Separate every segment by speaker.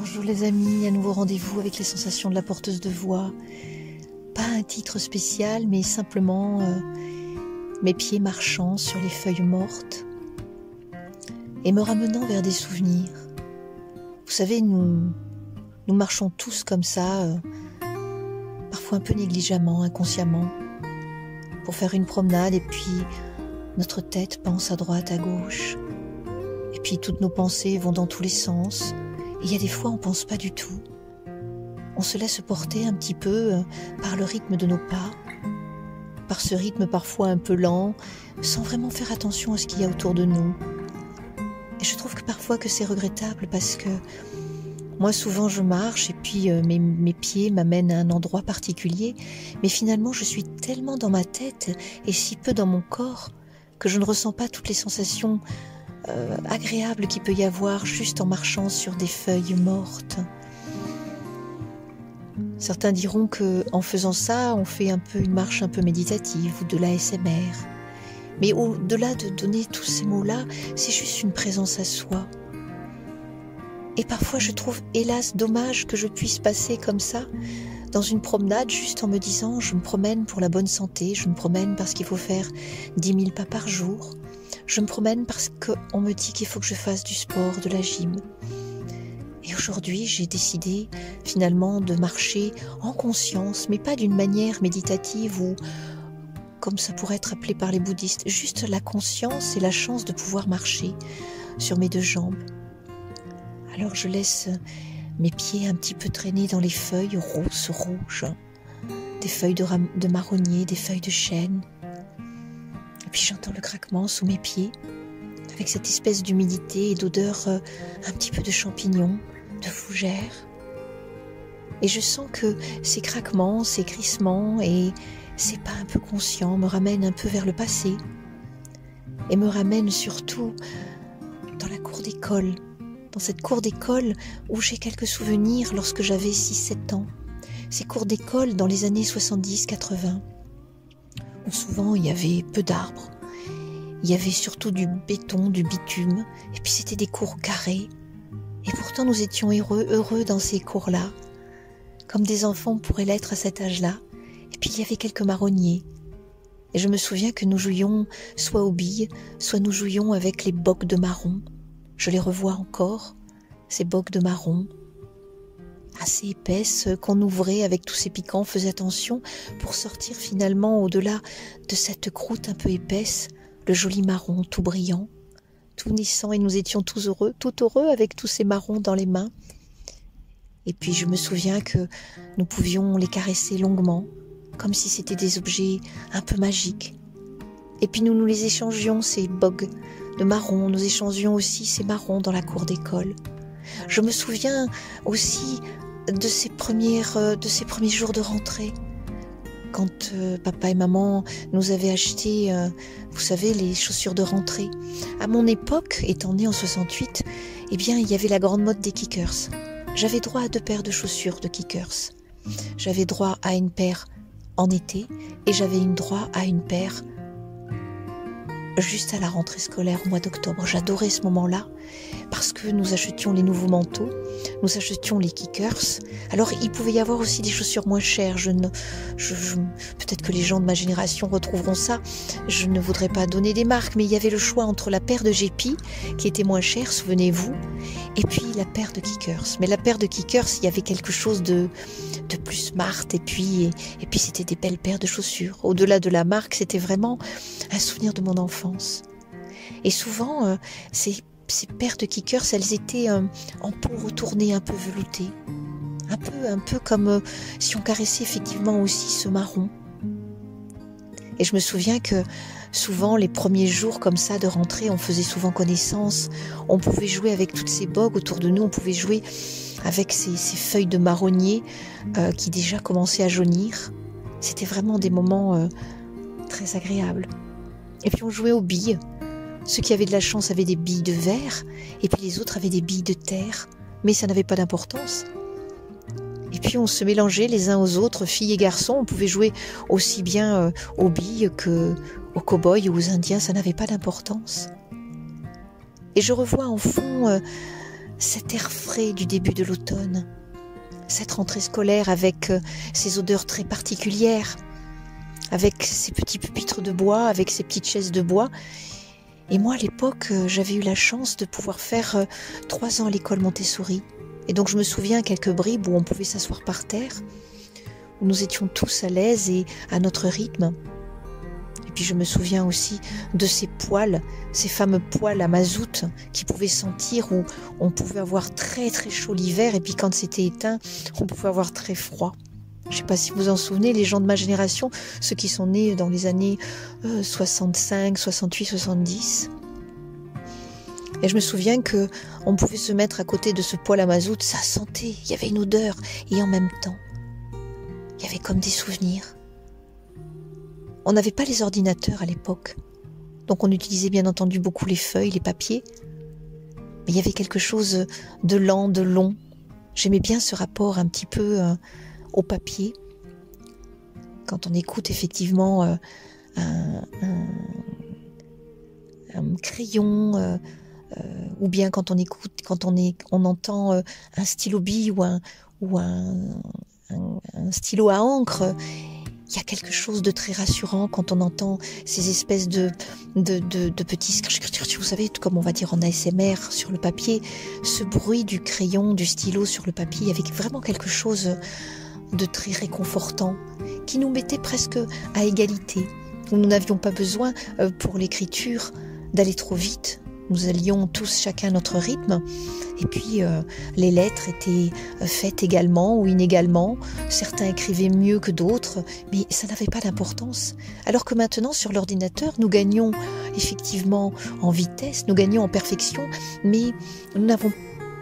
Speaker 1: Bonjour les amis, à nouveau rendez-vous avec les sensations de la porteuse de voix. Pas un titre spécial, mais simplement mes pieds marchant sur les feuilles mortes et me ramenant vers des souvenirs. Vous savez, nous marchons tous comme ça, parfois un peu négligemment, inconsciemment, pour faire une promenade et puis notre tête pense à droite, à gauche. Et puis toutes nos pensées vont dans tous les sens. Et il y a des fois on ne pense pas du tout. On se laisse porter un petit peu par le rythme de nos pas, par ce rythme parfois un peu lent, sans vraiment faire attention à ce qu'il y a autour de nous. Et je trouve que parfois que c'est regrettable parce que moi souvent je marche et puis mes pieds m'amènent à un endroit particulier, mais finalement je suis tellement dans ma tête et si peu dans mon corps que je ne ressens pas toutes les sensations agréable qu'il peut y avoir juste en marchant sur des feuilles mortes. Certains diront qu'en faisant ça, on fait un peu une marche un peu méditative ou de l'ASMR. Mais au-delà de donner tous ces mots-là, c'est juste une présence à soi. Et parfois je trouve hélas dommage que je puisse passer comme ça dans une promenade juste en me disant je me promène pour la bonne santé, je me promène parce qu'il faut faire 10 000 pas par jour. Je me promène parce qu'on me dit qu'il faut que je fasse du sport, de la gym. Et aujourd'hui, j'ai décidé finalement de marcher en conscience, mais pas d'une manière méditative ou comme ça pourrait être appelé par les bouddhistes. Juste la conscience et la chance de pouvoir marcher sur mes deux jambes. Alors je laisse mes pieds un petit peu traîner dans les feuilles rouges, des feuilles de marronnier, des feuilles de chêne. Et puis j'entends le craquement sous mes pieds, avec cette espèce d'humidité et d'odeur un petit peu de champignons, de fougères. Et je sens que ces craquements, ces crissements et ces pas un peu conscients me ramènent un peu vers le passé. Et me ramènent surtout dans la cour d'école, dans cette cour d'école où j'ai quelques souvenirs lorsque j'avais 6-7 ans. Ces cours d'école dans les années 70-80. Où souvent il y avait peu d'arbres, il y avait surtout du béton, du bitume, et puis c'était des cours carrés. Et pourtant nous étions heureux dans ces cours-là, comme des enfants pourraient l'être à cet âge-là. Et puis il y avait quelques marronniers. Et je me souviens que nous jouions soit aux billes, soit nous jouions avec les bocs de marron. Je les revois encore, ces bocs de marron, assez épaisse qu'on ouvrait avec tous ces piquants, on faisait attention pour sortir finalement au-delà de cette croûte un peu épaisse, le joli marron tout brillant, tout naissant et nous étions tout heureux avec tous ces marrons dans les mains. Et puis je me souviens que nous pouvions les caresser longuement, comme si c'était des objets un peu magiques. Et puis nous les échangions, ces bogues de marron, nous échangions aussi ces marrons dans la cour d'école. Je me souviens aussi de ces premiers jours de rentrée, quand papa et maman nous avaient acheté, vous savez, les chaussures de rentrée. À mon époque, étant née en 68, eh bien, il y avait la grande mode des kickers. J'avais droit à 2 paires de chaussures de kickers. J'avais droit à une paire en été et j'avais droit à une paire juste à la rentrée scolaire au mois d'octobre. J'adorais ce moment-là parce que nous achetions les nouveaux manteaux, nous achetions les kickers. Alors il pouvait y avoir aussi des chaussures moins chères. Peut-être que les gens de ma génération retrouveront ça. Je ne voudrais pas donner des marques, mais il y avait le choix entre la paire de Gépi qui était moins chère, souvenez-vous, et puis la paire de kickers. Mais la paire de kickers, il y avait quelque chose de plus smart et puis c'était des belles paires de chaussures. Au-delà de la marque, c'était vraiment un souvenir de mon enfance. Et souvent, ces paires de kickers, elles étaient en peau retournée, un peu veloutée. Un peu comme si on caressait effectivement aussi ce marron. Et je me souviens que souvent, les premiers jours comme ça de rentrée, on faisait souvent connaissance. On pouvait jouer avec toutes ces bogues autour de nous. On pouvait jouer avec ces feuilles de marronnier qui déjà commençaient à jaunir. C'était vraiment des moments très agréables. Et puis on jouait aux billes. Ceux qui avaient de la chance avaient des billes de verre, et puis les autres avaient des billes de terre. Mais ça n'avait pas d'importance. Et puis on se mélangeait les uns aux autres, filles et garçons. On pouvait jouer aussi bien aux billes qu'aux cow-boys ou aux indiens, ça n'avait pas d'importance. Et je revois en fond cet air frais du début de l'automne, cette rentrée scolaire avec ses odeurs très particulières, avec ses petits pupitres de bois, avec ses petites chaises de bois. Et moi, à l'époque, j'avais eu la chance de pouvoir faire 3 ans à l'école Montessori. Et donc, je me souviens quelques bribes où on pouvait s'asseoir par terre, où nous étions tous à l'aise et à notre rythme. Et puis, je me souviens aussi de ces poêles, ces fameux poêles à mazout qui pouvaient sentir, où on pouvait avoir très très chaud l'hiver, et puis quand c'était éteint, on pouvait avoir très froid. Je ne sais pas si vous en souvenez, les gens de ma génération, ceux qui sont nés dans les années 65, 68, 70. Et je me souviens qu'on pouvait se mettre à côté de ce poêle à mazout, ça sentait, il y avait une odeur. Et en même temps, il y avait comme des souvenirs. On n'avait pas les ordinateurs à l'époque. Donc on utilisait bien entendu beaucoup les feuilles, les papiers. Mais il y avait quelque chose de lent, de long. J'aimais bien ce rapport un petit peu au papier. Quand on écoute effectivement un crayon, ou bien quand on entend un stylo bille ou un stylo à encre, il y a quelque chose de très rassurant quand on entend ces espèces de petits, vous savez, comme on va dire en ASMR sur le papier, ce bruit du crayon, du stylo sur le papier, avec vraiment quelque chose de très réconfortant, qui nous mettait presque à égalité, où nous n'avions pas besoin pour l'écriture d'aller trop vite. Nous allions tous chacun à notre rythme, et puis les lettres étaient faites également ou inégalement. Certains écrivaient mieux que d'autres, mais ça n'avait pas d'importance. Alors que maintenant, sur l'ordinateur, nous gagnons effectivement en vitesse, nous gagnons en perfection, mais nous n'avons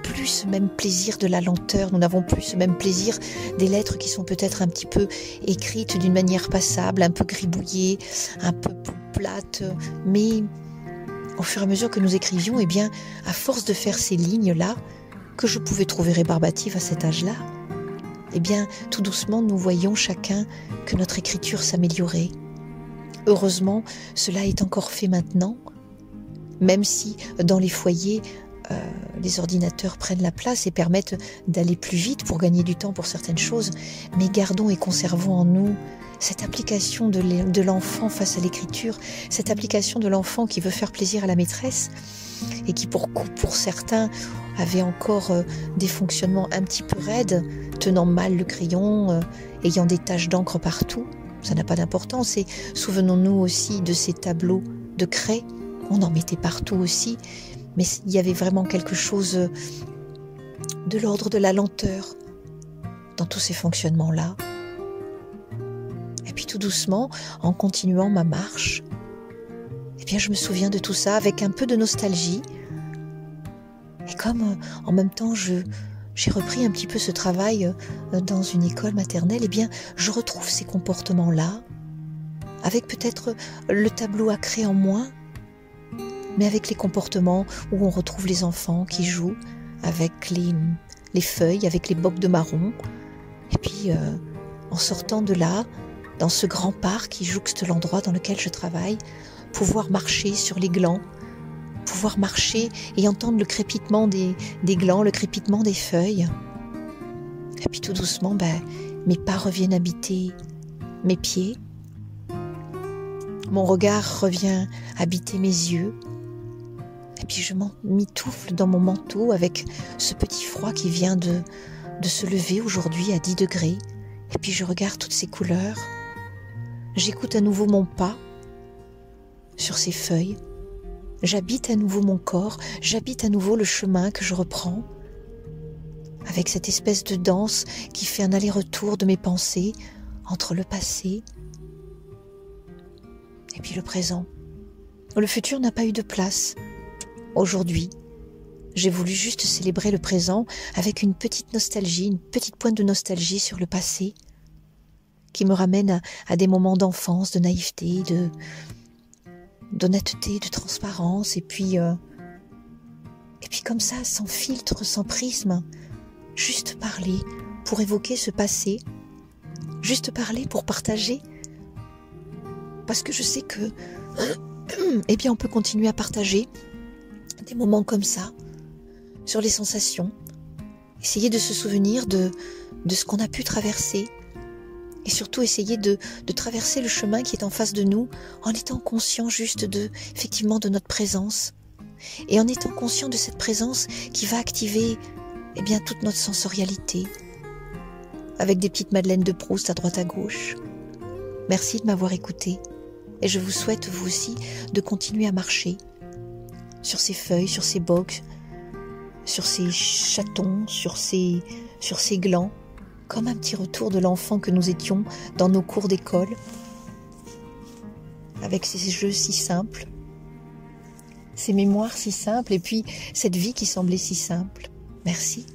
Speaker 1: plus ce même plaisir de la lenteur, nous n'avons plus ce même plaisir des lettres qui sont peut-être un petit peu écrites d'une manière passable, un peu gribouillées, un peu plates, mais au fur et à mesure que nous écrivions, eh bien, à force de faire ces lignes-là, que je pouvais trouver rébarbatives à cet âge-là, eh bien, tout doucement, nous voyions chacun que notre écriture s'améliorait. Heureusement, cela est encore fait maintenant, même si dans les foyers, les ordinateurs prennent la place et permettent d'aller plus vite pour gagner du temps pour certaines choses, mais gardons et conservons en nous cette application de l'enfant face à l'écriture, cette application de l'enfant qui veut faire plaisir à la maîtresse et qui pour certains avait encore des fonctionnements un petit peu raides, tenant mal le crayon, ayant des taches d'encre partout. Ça n'a pas d'importance. Et souvenons-nous aussi de ces tableaux de craie, on en mettait partout aussi, mais il y avait vraiment quelque chose de l'ordre de la lenteur dans tous ces fonctionnements-là. Et puis tout doucement, en continuant ma marche, eh bien je me souviens de tout ça avec un peu de nostalgie. Et comme en même temps j'ai repris un petit peu ce travail dans une école maternelle, eh bien je retrouve ces comportements-là, avec peut-être le tableau à craie en moins, mais avec les comportements où on retrouve les enfants qui jouent avec les feuilles, avec les bocs de marron. Et puis en sortant de là, dans ce grand parc qui jouxte l'endroit dans lequel je travaille, pouvoir marcher sur les glands, pouvoir marcher et entendre le crépitement des glands, le crépitement des feuilles. Et puis tout doucement, mes pas reviennent habiter mes pieds. Mon regard revient habiter mes yeux. Et puis je m'étouffe dans mon manteau avec ce petit froid qui vient de se lever aujourd'hui à 10 degrés. Et puis je regarde toutes ces couleurs. J'écoute à nouveau mon pas sur ces feuilles. J'habite à nouveau mon corps, j'habite à nouveau le chemin que je reprends, avec cette espèce de danse qui fait un aller-retour de mes pensées entre le passé et puis le présent. Le futur n'a pas eu de place. Aujourd'hui, j'ai voulu juste célébrer le présent avec une petite nostalgie, une petite pointe de nostalgie sur le passé, qui me ramène à des moments d'enfance, de naïveté, d'honnêteté, de transparence, et puis comme ça, sans filtre, sans prisme, juste parler pour évoquer ce passé, juste parler pour partager, parce que je sais que eh bien on peut continuer à partager des moments comme ça, sur les sensations, essayer de se souvenir de ce qu'on a pu traverser et surtout essayer de traverser le chemin qui est en face de nous en étant conscient juste effectivement de notre présence et en étant conscient de cette présence qui va activer toute notre sensorialité avec des petites madeleines de Proust à droite à gauche. Merci de m'avoir écouté et je vous souhaite vous aussi de continuer à marcher sur ces feuilles, sur ces bogues, sur ces chatons, sur ces glands, comme un petit retour de l'enfant que nous étions dans nos cours d'école, avec ces jeux si simples, ces mémoires si simples, et puis cette vie qui semblait si simple. Merci.